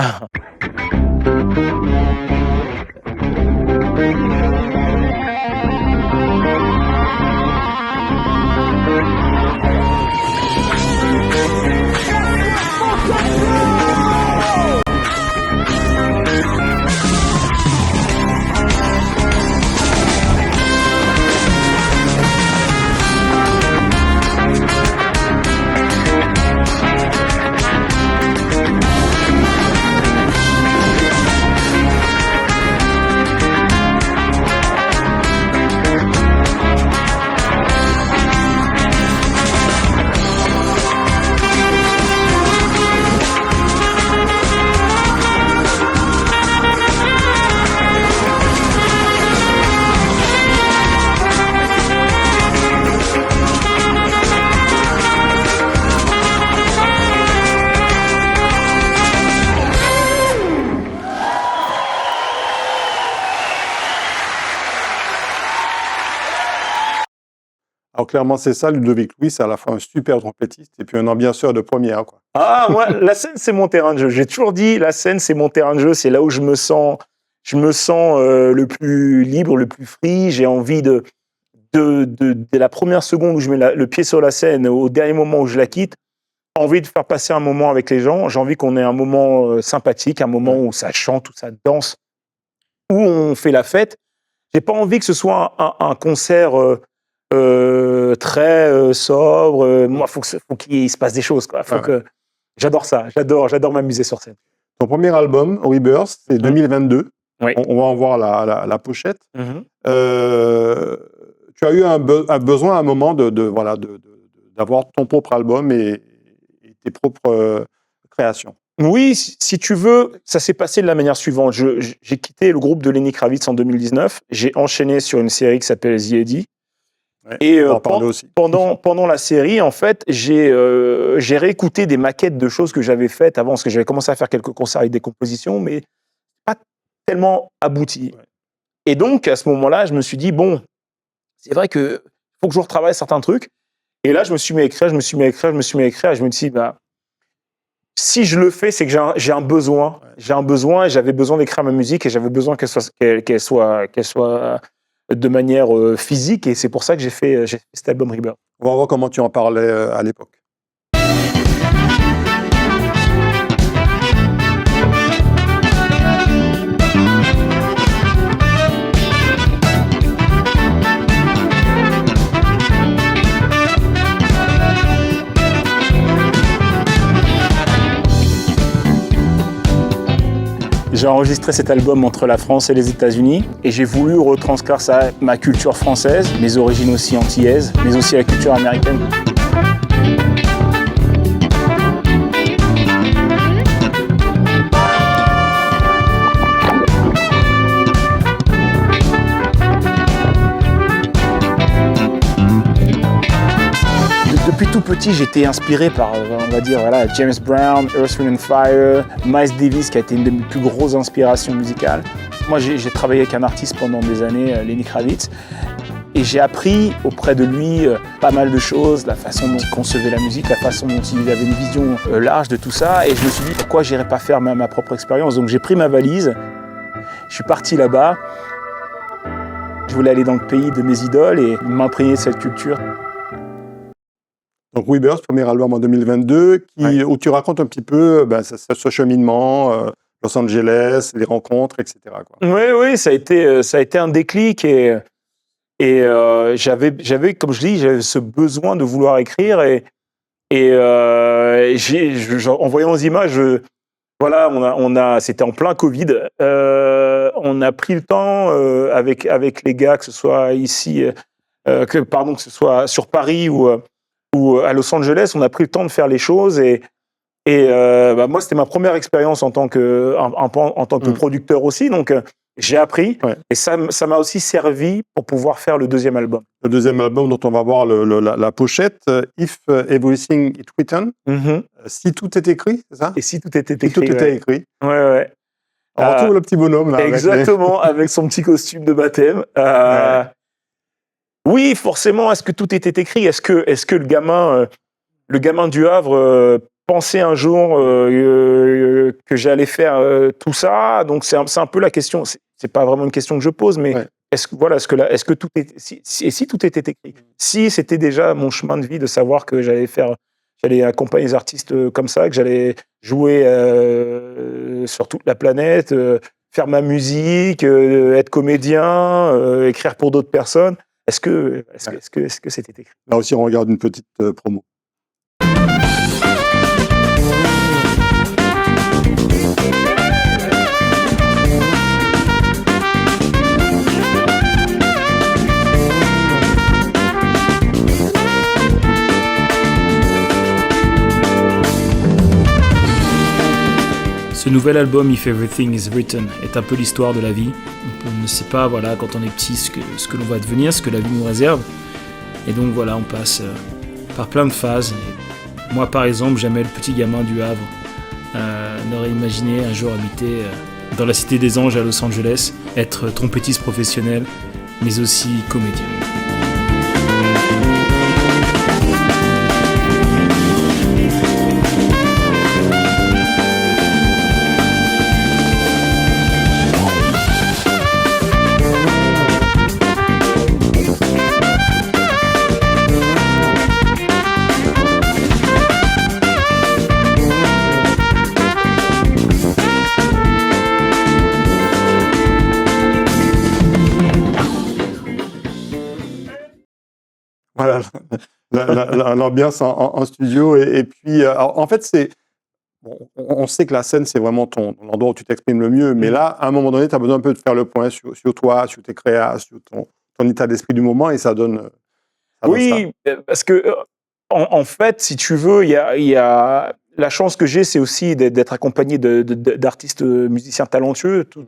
Alors clairement, c'est ça, Ludovic Louis, c'est à la fois un super trompettiste et puis un ambianceur de première, quoi. Ah, moi, la scène, c'est mon terrain de jeu. J'ai toujours dit, la scène, c'est mon terrain de jeu. C'est là où je me sens le plus libre, le plus free. J'ai envie de la première seconde où je mets le pied sur la scène au dernier moment où je la quitte, envie de faire passer un moment avec les gens. J'ai envie qu'on ait un moment sympathique, un moment où ça chante, où ça danse, où on fait la fête. J'ai pas envie que ce soit un concert très sobre. Moi, faut qu'il se passe des choses, quoi. J'adore ça. J'adore m'amuser sur scène. Ton premier album, Rebirth, c'est 2022. Oui. On va en voir la pochette. Tu as eu un besoin à un moment d'avoir ton propre album et tes propres créations. Oui, si tu veux, ça s'est passé de la manière suivante. J'ai quitté le groupe de Lenny Kravitz en 2019. J'ai enchaîné sur une série qui s'appelle The Eddy. Ouais, et pendant la série, en fait, j'ai réécouté des maquettes de choses que j'avais faites avant, parce que j'avais commencé à faire quelques concerts avec des compositions, mais pas tellement abouties. Ouais. Et donc, à ce moment-là, je me suis dit, bon, c'est vrai qu'il faut que je retravaille certains trucs. Et là, je me suis mis à écrire, et je me suis dit, si je le fais, c'est que j'ai un besoin. Ouais. J'ai un besoin, et j'avais besoin d'écrire ma musique, et j'avais besoin qu'elle soit de manière physique, et c'est pour ça que j'ai fait cet album Rebirth. On va voir comment tu en parlais à l'époque. J'ai enregistré cet album entre la France et les États-Unis, et j'ai voulu retranscrire ça, ma culture française, mes origines aussi antillaises, mais aussi la culture américaine. Depuis tout petit, j'étais inspiré par, on va dire, voilà, James Brown, Earth, Wind & Fire, Miles Davis, qui a été une de mes plus grosses inspirations musicales. Moi, j'ai travaillé avec un artiste pendant des années, Lenny Kravitz, et j'ai appris auprès de lui pas mal de choses, la façon dont il concevait la musique, la façon dont il avait une vision large de tout ça, et je me suis dit, pourquoi j'irais pas faire ma propre expérience? Donc j'ai pris ma valise, je suis parti là-bas, je voulais aller dans le pays de mes idoles et m'imprégner de cette culture. Donc Rebirth, premier album en 2022, où tu racontes un petit peu ce cheminement, Los Angeles, les rencontres, etc. Oui, ça a été un déclic et j'avais, comme je dis, j'avais ce besoin de vouloir écrire et en voyant les images, voilà, c'était en plein Covid, on a pris le temps avec les gars, que ce soit ici, que ce soit sur Paris ou à Los Angeles, on a pris le temps de faire les choses et moi c'était ma première expérience en tant que producteur aussi, donc j'ai appris et ça m'a aussi servi pour pouvoir faire le deuxième album. Le deuxième album dont on va voir la pochette, If Everything Is Written, si tout est écrit, c'est ça? Et si tout était écrit. Si tout était écrit. Ouais. On retrouve le petit bonhomme là. Exactement, avec son petit costume de baptême. Oui, forcément. Est-ce que tout était écrit? Est-ce que le gamin du Havre pensait un jour que j'allais faire tout ça? Donc c'est un peu la question. C'est pas vraiment une question que je pose, mais est-ce que tout est si tout était écrit? Si c'était déjà mon chemin de vie de savoir que j'allais accompagner les artistes comme ça, que j'allais jouer sur toute la planète, faire ma musique, être comédien, écrire pour d'autres personnes. Est-ce que c'était écrit? Là aussi, on regarde une petite promo. Ce nouvel album, If Everything Is Written, est un peu l'histoire de la vie. On ne sait pas, quand on est petit, ce que l'on va devenir, ce que la vie nous réserve. Et donc voilà, on passe par plein de phases. Et moi, par exemple, jamais le petit gamin du Havre n'aurait imaginé un jour habiter dans la Cité des Anges à Los Angeles, être trompettiste professionnel, mais aussi comédien. Voilà, l'ambiance en studio. Et puis, en fait, on sait que la scène, c'est vraiment l'endroit où tu t'exprimes le mieux. Mais là, à un moment donné, tu as besoin un peu de faire le point sur toi, sur tes créas, sur ton état d'esprit du moment, et ça donne. Oui, parce que, en fait, si tu veux, il y a la chance que j'ai, c'est aussi d'être accompagné d'artistes musiciens talentueux, tout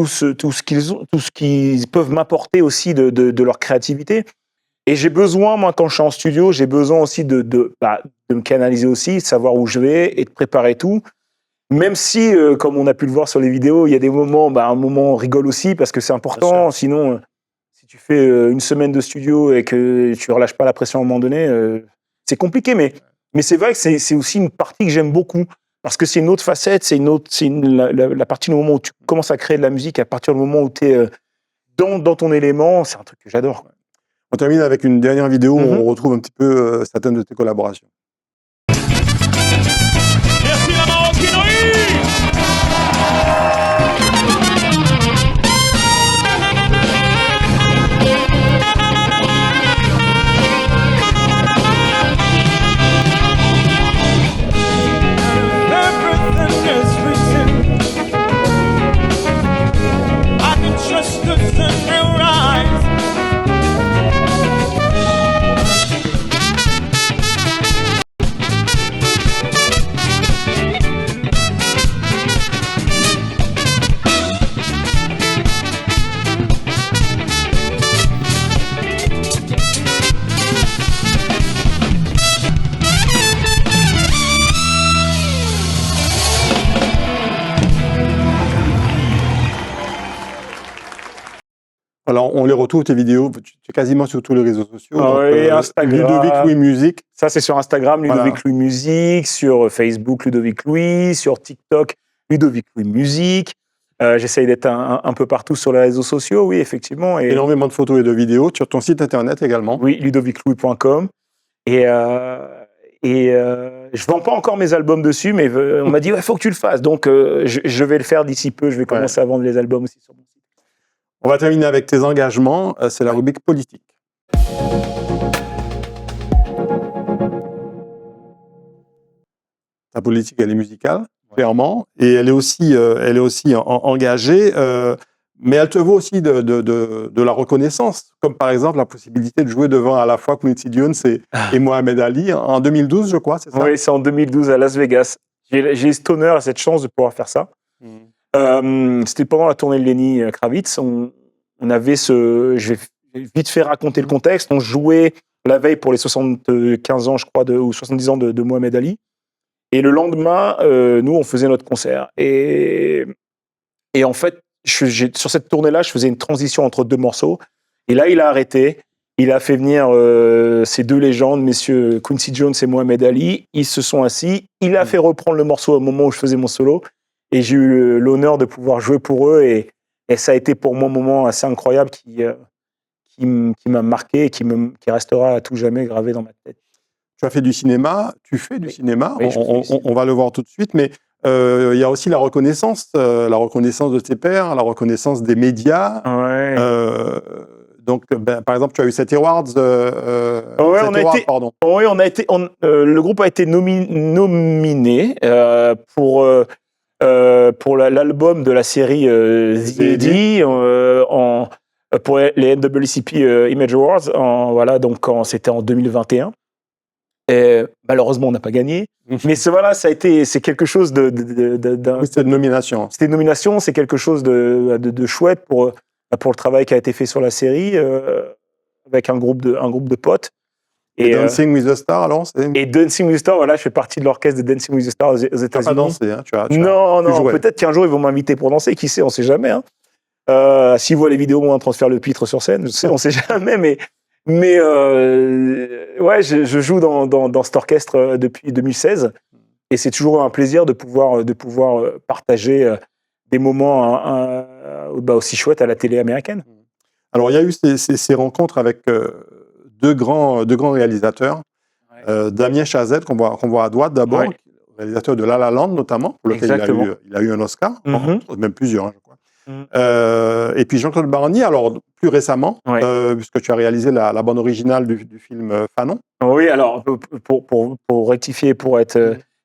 ce qu'ils peuvent m'apporter aussi de leur créativité. Et j'ai besoin, moi, quand je suis en studio, j'ai besoin aussi de me canaliser aussi, de savoir où je vais et de préparer tout. Même si, comme on a pu le voir sur les vidéos, il y a des moments, un moment on rigole aussi parce que c'est important. Sinon, si tu fais une semaine de studio et que tu relâches pas la pression à un moment donné, c'est compliqué. Mais c'est vrai que c'est aussi une partie que j'aime beaucoup parce que c'est une autre facette, c'est la partie du moment où tu commences à créer de la musique, à partir du moment où tu es dans ton élément, c'est un truc que j'adore, quoi. On termine avec une dernière vidéo où on retrouve un petit peu certaines de tes collaborations. Alors, on les retrouve, tes vidéos, tu es quasiment sur tous les réseaux sociaux. Oui, Instagram. Ludovic Louis Musique. Ça, c'est sur Instagram, Ludovic Louis Musique, sur Facebook, Ludovic Louis, sur TikTok, Ludovic Louis Musique. J'essaye d'être un peu partout sur les réseaux sociaux, oui, effectivement. Et énormément de photos et de vidéos sur ton site internet également. Oui, ludoviclouis.com. Et je vends pas encore mes albums dessus, mais on m'a dit, ouais, faut que tu le fasses. Donc, je vais le faire d'ici peu. Je vais commencer à vendre les albums aussi sur mon site. On va terminer avec tes engagements. C'est la rubrique politique. Ta politique, elle est musicale, clairement, et elle est aussi engagée, mais elle te vaut aussi de la reconnaissance, comme par exemple la possibilité de jouer devant à la fois Quincy Jones et Mohamed Ali en 2012, je crois, c'est ça? Oui, c'est en 2012 à Las Vegas. J'ai cet honneur et cette chance de pouvoir faire ça. C'était pendant la tournée de Lenny Kravitz. On avait je vais vite fait raconter le contexte. On jouait la veille pour les 75 ans, je crois, ou 70 ans de Mohamed Ali. Et le lendemain, nous, on faisait notre concert. Et en fait, sur cette tournée-là, je faisais une transition entre deux morceaux. Et là, il a arrêté. Il a fait venir ces deux légendes, messieurs Quincy Jones et Mohamed Ali. Ils se sont assis. Il a fait reprendre le morceau au moment où je faisais mon solo. Et j'ai eu l'honneur de pouvoir jouer pour eux. Et ça a été pour moi un moment assez incroyable qui m'a marqué et qui restera à tout jamais gravé dans ma tête. Tu as fait du cinéma, tu fais du cinéma, Oui, on va le voir tout de suite, mais il y a aussi la reconnaissance de tes pairs, la reconnaissance des médias. Ouais. Donc, par exemple, tu as eu cet Awards. Le groupe a été nominé pour l'album de la série The Eddie pour les NAACP Image Awards. C'était en 2021. Et malheureusement, on n'a pas gagné. Mais c'est quelque chose Oui, c'était une nomination. C'était une nomination, c'est quelque chose de chouette pour le travail qui a été fait sur la série avec un groupe de potes. Et Dancing with the Stars, alors Et Dancing with the Stars, voilà, je fais partie de l'orchestre de Dancing with the Stars aux États-Unis. Tu n'as pas dansé, hein, Non, peut-être qu'un jour ils vont m'inviter pour danser, qui sait, on ne sait jamais. Hein. S'ils voient les vidéos où on transfère le pitre sur scène, on ne sait jamais, mais je joue dans cet orchestre depuis 2016 et c'est toujours un plaisir de pouvoir partager des moments aussi chouettes à la télé américaine. Alors, il y a eu ces rencontres avec deux grands réalisateurs. Damien Chazelle, qu'on voit à droite d'abord, réalisateur de La La Land notamment, pour lequel il a eu un Oscar, même plusieurs, je crois. Et puis Jean-Claude Barnier, alors plus récemment, puisque tu as réalisé la bande originale du film Fanon. Oui, alors pour rectifier,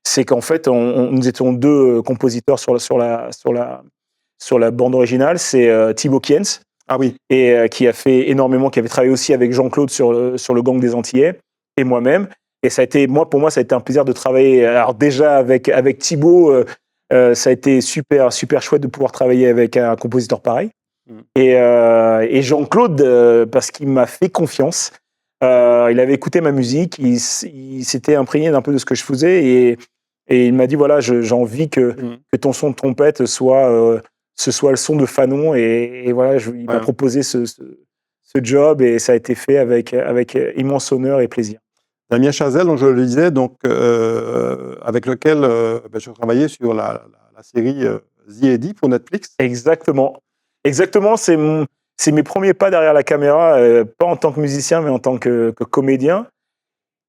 c'est qu'en fait nous étions deux compositeurs sur la bande originale. C'est Thibaut Kienz, et qui avait travaillé aussi avec Jean-Claude sur le Gang des Antillais, et moi-même. Et pour moi, ça a été un plaisir de travailler. Alors déjà avec Thibaut. Ça a été super, super chouette de pouvoir travailler avec un compositeur pareil. Et Jean-Claude, parce qu'il m'a fait confiance, il avait écouté ma musique, il s'était imprégné d'un peu de ce que je faisais et il m'a dit, voilà, j'ai envie que ton son de trompette ce soit le son de Fanon. Et voilà, il m'a proposé ce job et ça a été fait avec immense honneur et plaisir. Damien Chazelle, dont je le disais, avec lequel je travaillais sur la série The Eddie pour Netflix. Exactement, c'est mes premiers pas derrière la caméra, pas en tant que musicien, mais en tant que comédien.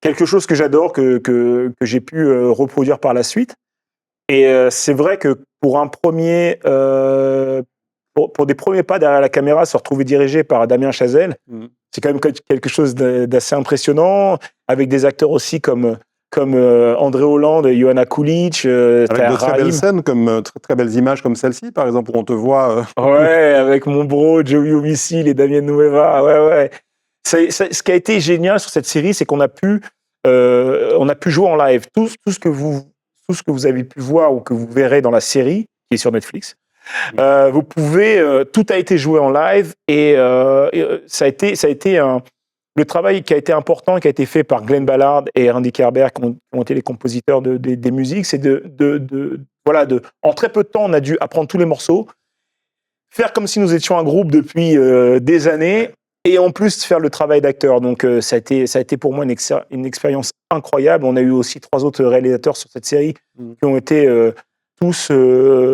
Quelque chose que j'adore, que j'ai pu reproduire par la suite. Et c'est vrai que pour des premiers pas derrière la caméra, se retrouver dirigé par Damien Chazelle, c'est quand même quelque chose d'assez impressionnant, avec des acteurs aussi comme André Hollande, Johanna Coolidge, avec de très belles scènes, très, très belles images comme celle-ci, par exemple, où on te voit... avec mon bro, Joey Omissi, les Damien Nueva, Ce qui a été génial sur cette série, c'est qu'on a pu jouer en live. Tout ce que vous avez pu voir ou que vous verrez dans la série, qui est sur Netflix, vous pouvez, tout a été joué en live et ça a été le travail qui a été important, qui a été fait par Glenn Ballard et Randy Kerber, qui ont été les compositeurs des musiques, c'est en très peu de temps, on a dû apprendre tous les morceaux, faire comme si nous étions un groupe depuis des années et en plus faire le travail d'acteur. Donc ça a été pour moi une expérience incroyable. On a eu aussi 3 autres réalisateurs sur cette série qui ont été tous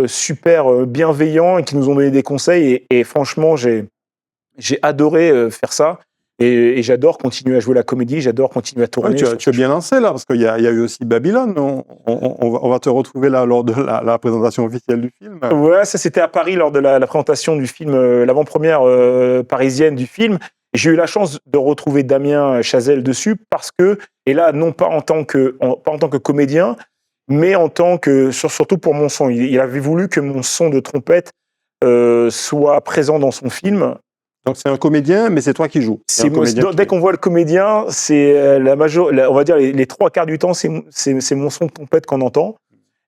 super bienveillants et qui nous ont donné des conseils. Et franchement, j'ai adoré faire ça. Et j'adore continuer à jouer la comédie, j'adore continuer à tourner. Tu as bien lancé là, parce qu'il y a eu aussi Babylone. On va te retrouver là lors de la présentation officielle du film. Ouais, ça c'était à Paris lors de la présentation du film, l'avant-première parisienne du film. J'ai eu la chance de retrouver Damien Chazelle dessus parce que, et là non pas en tant que comédien, mais en tant que surtout pour mon son. Il avait voulu que mon son de trompette soit présent dans son film. Donc c'est un comédien, mais c'est toi qui joues. Dès qu'on voit le comédien, c'est on va dire les 3/4 du temps, c'est mon son de trompette qu'on entend.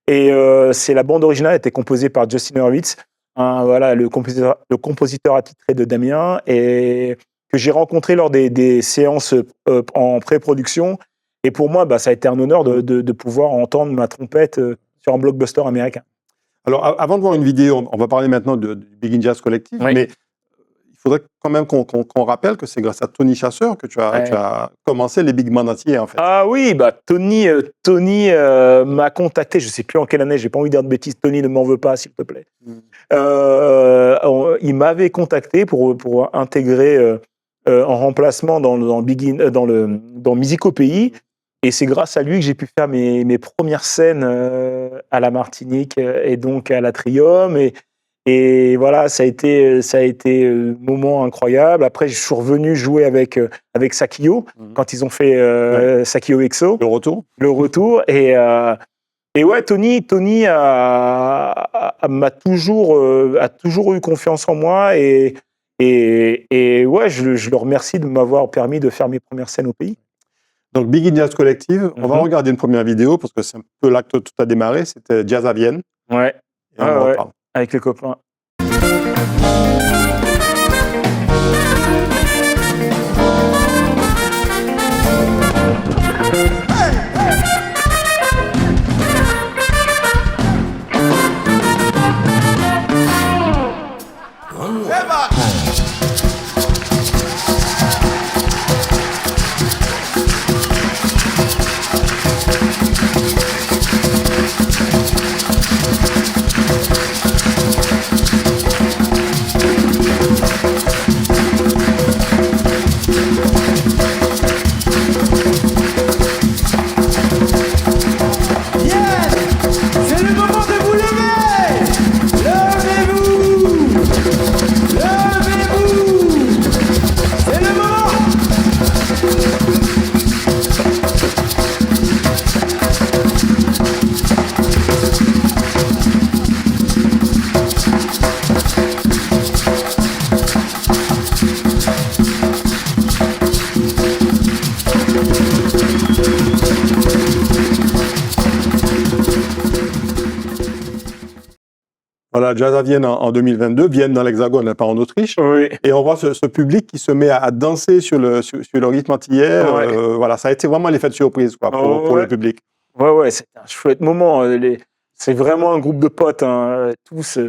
Et c'est la bande originale a été composée par Justin Hurwitz, voilà, le compositeur attitré de Damien, et que j'ai rencontré lors des séances en pré-production. Et pour moi, ça a été un honneur de pouvoir entendre ma trompette sur un blockbuster américain. Alors, avant de voir une vidéo, on va parler maintenant du Big In Jazz Collective, mais il faudrait quand même qu'on rappelle que c'est grâce à Tony Chasseur que tu as commencé les Big Mandatiers, en fait. Ah oui, Tony m'a contacté, je ne sais plus en quelle année, j'ai pas envie de dire de bêtises, Tony, ne m'en veux pas, s'il te plaît. Il m'avait contacté pour intégrer en remplacement dans Musique au Pays, et c'est grâce à lui que j'ai pu faire mes premières scènes à la Martinique et donc à l'Atrium, et voilà, ça a été un moment incroyable. Après, je suis revenu jouer avec Sakio, quand ils ont fait Sakio EXO. Le retour. Et ouais, Tony m'a toujours eu confiance en moi. Et ouais, je le remercie de m'avoir permis de faire mes premières scènes au pays. Donc, Big In Jazz Collective, on va regarder une première vidéo, parce que c'est un peu là que tout a démarré. C'était Jazz à Vienne. Ouais. Et on en reparle. Avec les copains. Voilà, Jazz à Vienne en 2022, Vienne dans l'Hexagone, pas en Autriche. Oui. Et on voit ce public qui se met à danser sur le rythme antillais. Voilà, ça a été vraiment l'effet de surprise pour le public. Ouais, c'est un chouette moment. C'est vraiment un groupe de potes, tous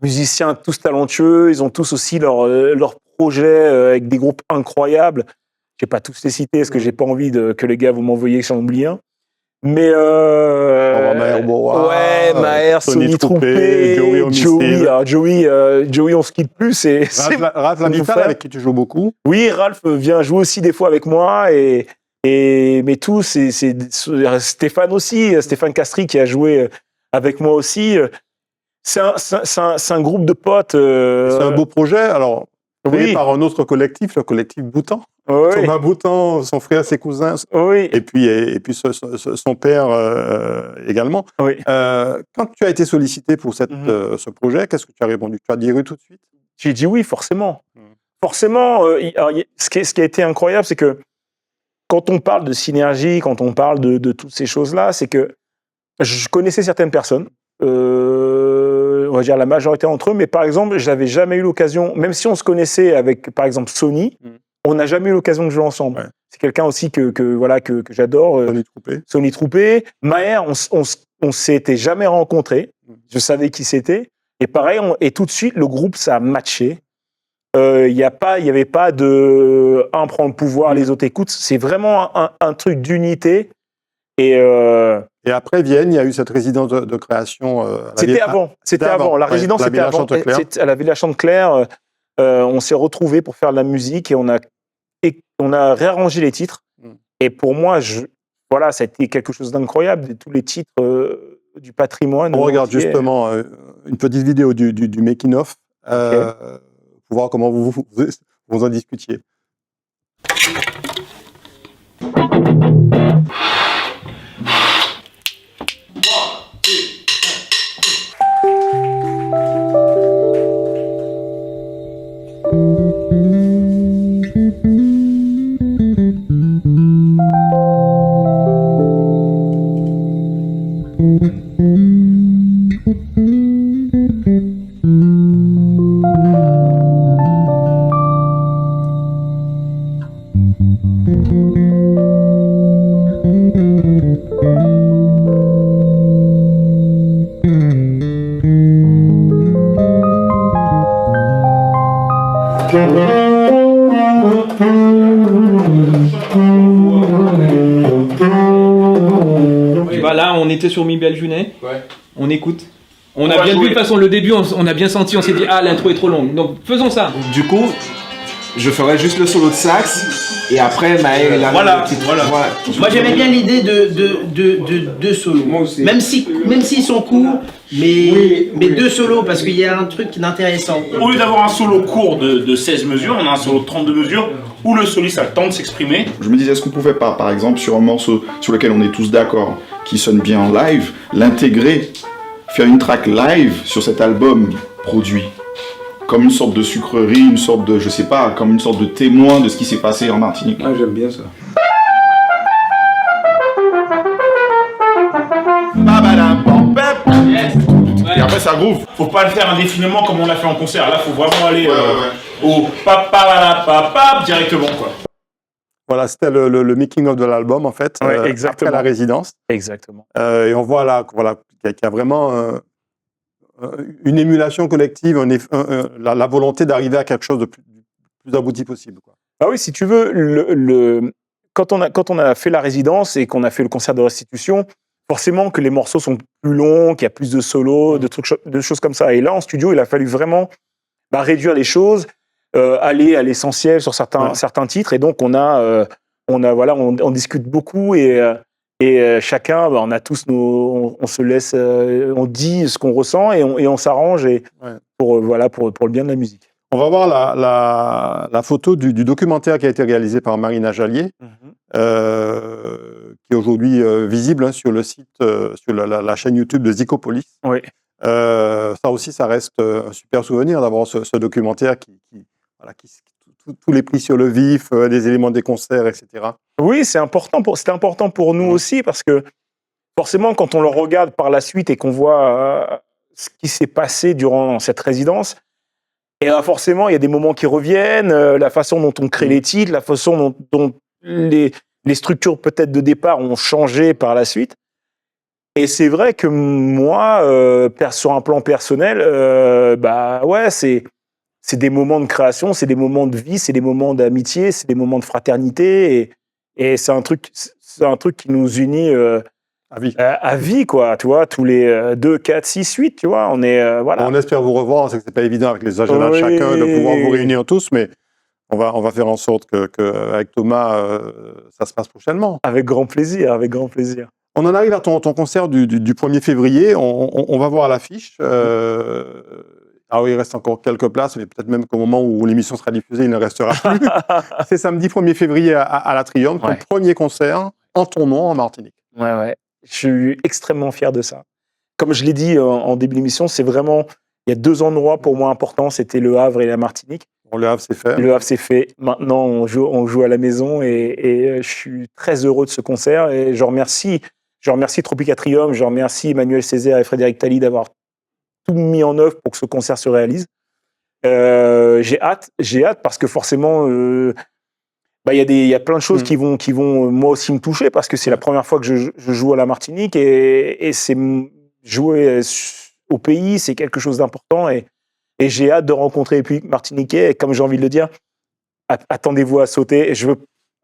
musiciens, tous talentueux. Ils ont tous aussi leur projet avec des groupes incroyables. Je ne vais pas tous les citer parce que je n'ai pas envie que les gars vous m'envoyiez que j'en oublie un. Mais Maher Boa, Maher, Sony Troupé, Joey, on se quitte plus. Ralph Lamital, avec qui tu joues beaucoup. Oui, Ralph vient jouer aussi des fois avec moi, mais tous, c'est Stéphane aussi, Stéphane Castry qui a joué avec moi aussi. C'est un groupe de potes. C'est un beau projet. Alors, créé par un autre collectif, le collectif Boutan. Thomas Boutan, son frère, ses cousins, et puis son père également. Quand tu as été sollicité pour ce projet, qu'est-ce que tu as répondu? Tu as dit oui tout de suite? J'ai dit oui, forcément. Forcément, ce qui a été incroyable, c'est que quand on parle de synergie, quand on parle de toutes ces choses-là, c'est que je connaissais certaines personnes, on va dire la majorité d'entre eux, mais par exemple, je n'avais jamais eu l'occasion, même si on se connaissait avec, par exemple, Sony, on n'a jamais eu l'occasion de jouer ensemble. Ouais. C'est quelqu'un aussi que j'adore. Sony Troupé. Maher, on s'était jamais rencontrés. Je savais qui c'était. Et pareil, et tout de suite, le groupe, ça a matché. Il y avait pas de un prend le pouvoir, les autres écoutent. C'est vraiment un truc d'unité. Et après Vienne, il y a eu cette résidence de création. C'était avant. La résidence, c'était avant. À la Villa Chantecler, on s'est retrouvés pour faire de la musique et on a réarrangé les titres. Et pour moi, voilà, ça a été quelque chose d'incroyable. Tous les titres du patrimoine. On regarde justement une petite vidéo du making-of pour voir comment vous en discutiez. Là, on était sur Mi Belle Junet. Ouais. On écoute. On a bien vu, de toute façon, le début, on a bien senti, on s'est dit, l'intro est trop longue. Donc, faisons ça. Du coup, je ferai juste le solo de sax et après, Maël, voilà. Moi, j'aimais bien l'idée de deux solos. Moi aussi. Même s'ils sont courts, mais deux solos, parce qu'il y a un truc d'intéressant. Au lieu d'avoir un solo court de 16 mesures, on a un solo de 32 mesures où le soliste a le temps de s'exprimer. Je me disais, est-ce qu'on pouvait pas, par exemple, sur un morceau sur lequel on est tous d'accord, qui sonne bien en live, l'intégrer, faire une track live sur cet album produit, comme une sorte de sucrerie, une sorte de, je sais pas, comme une sorte de témoin de ce qui s'est passé en Martinique. Ah, j'aime bien ça. Et après ça groove. Faut pas le faire indéfiniment comme on l'a fait en concert. Là, faut vraiment aller au pap directement, quoi. Voilà, c'était le making-of de l'album, en fait, après la résidence. Exactement. Et on voit là qu'il y a vraiment une émulation collective, la volonté d'arriver à quelque chose de plus abouti possible, quoi. Ah oui, si tu veux, quand on a fait la résidence et qu'on a fait le concert de restitution, forcément que les morceaux sont plus longs, qu'il y a plus de solos, de choses comme ça. Et là, en studio, il a fallu vraiment réduire les choses, aller à l'essentiel sur certains titres. Et donc, on discute beaucoup et chacun, on a tous on se laisse, on dit ce qu'on ressent et on s'arrange pour le bien de la musique. On va voir la photo du documentaire qui a été réalisé par Marina Jallier, qui est aujourd'hui visible sur le site, sur la chaîne YouTube de Zicopolis. Oui. Ça aussi, ça reste un super souvenir d'avoir ce documentaire qui tous les prix sur le vif, des éléments des concerts, etc. Oui, c'était important pour nous aussi parce que forcément, quand on le regarde par la suite et qu'on voit ce qui s'est passé durant cette résidence, et forcément, il y a des moments qui reviennent, la façon dont on crée les titres, la façon dont les structures peut-être de départ ont changé par la suite. Et c'est vrai que moi, sur un plan personnel, c'est des moments de création, c'est des moments de vie, c'est des moments d'amitié, c'est des moments de fraternité, et c'est un truc qui nous unit à vie, quoi, tu vois, tous les 2, 4, 6, 8, tu vois, on est, voilà. On espère vous revoir, c'est que c'est pas évident avec les agendas de chacun de pouvoir vous réunir tous, mais on va faire en sorte qu'avec Thomas, ça se passe prochainement. Avec grand plaisir, avec grand plaisir. On en arrive à ton concert du 1er février, on va voir l'affiche. Alors, il reste encore quelques places, mais peut-être même qu'au moment où l'émission sera diffusée, il ne restera plus. C'est samedi 1er février à la Triomphe, ton premier concert en ton nom en Martinique. Ouais. Je suis extrêmement fier de ça. Comme je l'ai dit en début d'émission, c'est vraiment, il y a 2 endroits pour moi importants, c'était Le Havre et la Martinique. Bon, Le Havre, c'est fait. Le Havre, c'est fait. Maintenant, on joue à la maison et je suis très heureux de ce concert et je remercie Tropicatrium, je remercie Emmanuel Césaire et Frédéric Tally d'avoir tout mis en œuvre pour que ce concert se réalise. J'ai hâte parce que forcément, il y a plein de choses qui vont moi aussi me toucher parce que c'est la première fois que je joue à la Martinique et c'est jouer au pays, c'est quelque chose d'important et j'ai hâte de rencontrer les publics martiniquais. Et comme j'ai envie de le dire, attendez-vous à sauter. Il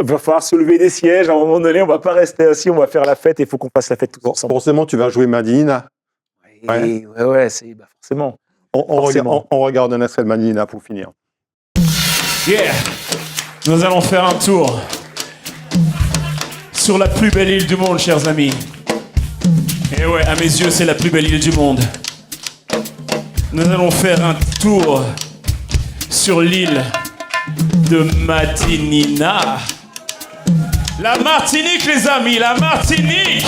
va falloir se lever des sièges. À un moment donné, on va pas rester assis, on va faire la fête et il faut qu'on fasse la fête tous ensemble. Forcément, tu vas jouer Madina. Ouais, c'est forcément. On regarde un extrait de Madina pour finir. Yeah! Nous allons faire un tour sur la plus belle île du monde, chers amis. Et ouais, à mes yeux, c'est la plus belle île du monde. Nous allons faire un tour sur l'île de Madinina. La Martinique, les amis, la Martinique!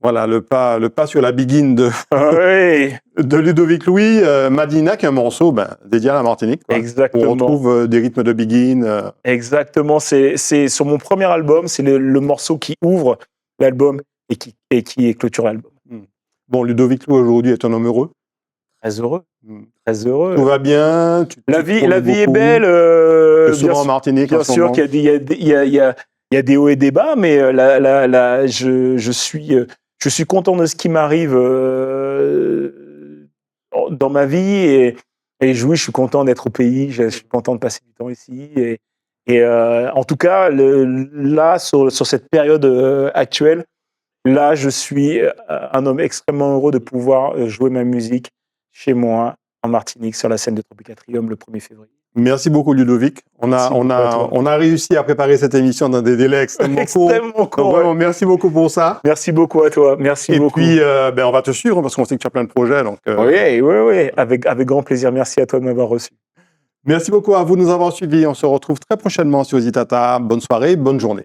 Voilà, le pas sur la biguine Oui, de Ludovic Louis, Madina, qui est un morceau dédié à la Martinique. Quoi. exactement. On retrouve des rythmes de biguine. Exactement, c'est sur mon premier album, c'est le morceau qui ouvre l'album et qui clôture l'album. Bon, Ludovic Louis aujourd'hui est un homme heureux. Très heureux, très heureux. Tout va bien. La vie est beaucoup. belle. Souvent en Martinique. Bien en ce sûr moment. qu'il y a des hauts et des bas, mais je suis content de ce qui m'arrive dans ma vie et oui, je suis content d'être au pays, je suis content de passer du temps ici et en tout cas là sur cette période actuelle, là je suis un homme extrêmement heureux de pouvoir jouer ma musique chez moi en Martinique sur la scène de Tropicatrium le 1er février. Merci beaucoup Ludovic. On a réussi à préparer cette émission dans des délais extrêmement courts. Donc, vraiment, merci beaucoup pour ça. Merci beaucoup à toi. Merci beaucoup. Et puis, on va te suivre parce qu'on sait que tu as plein de projets. Donc, Oui, avec grand plaisir. Merci à toi de m'avoir reçu. Merci beaucoup à vous de nous avoir suivis. On se retrouve très prochainement sur Zitata. Bonne soirée, bonne journée.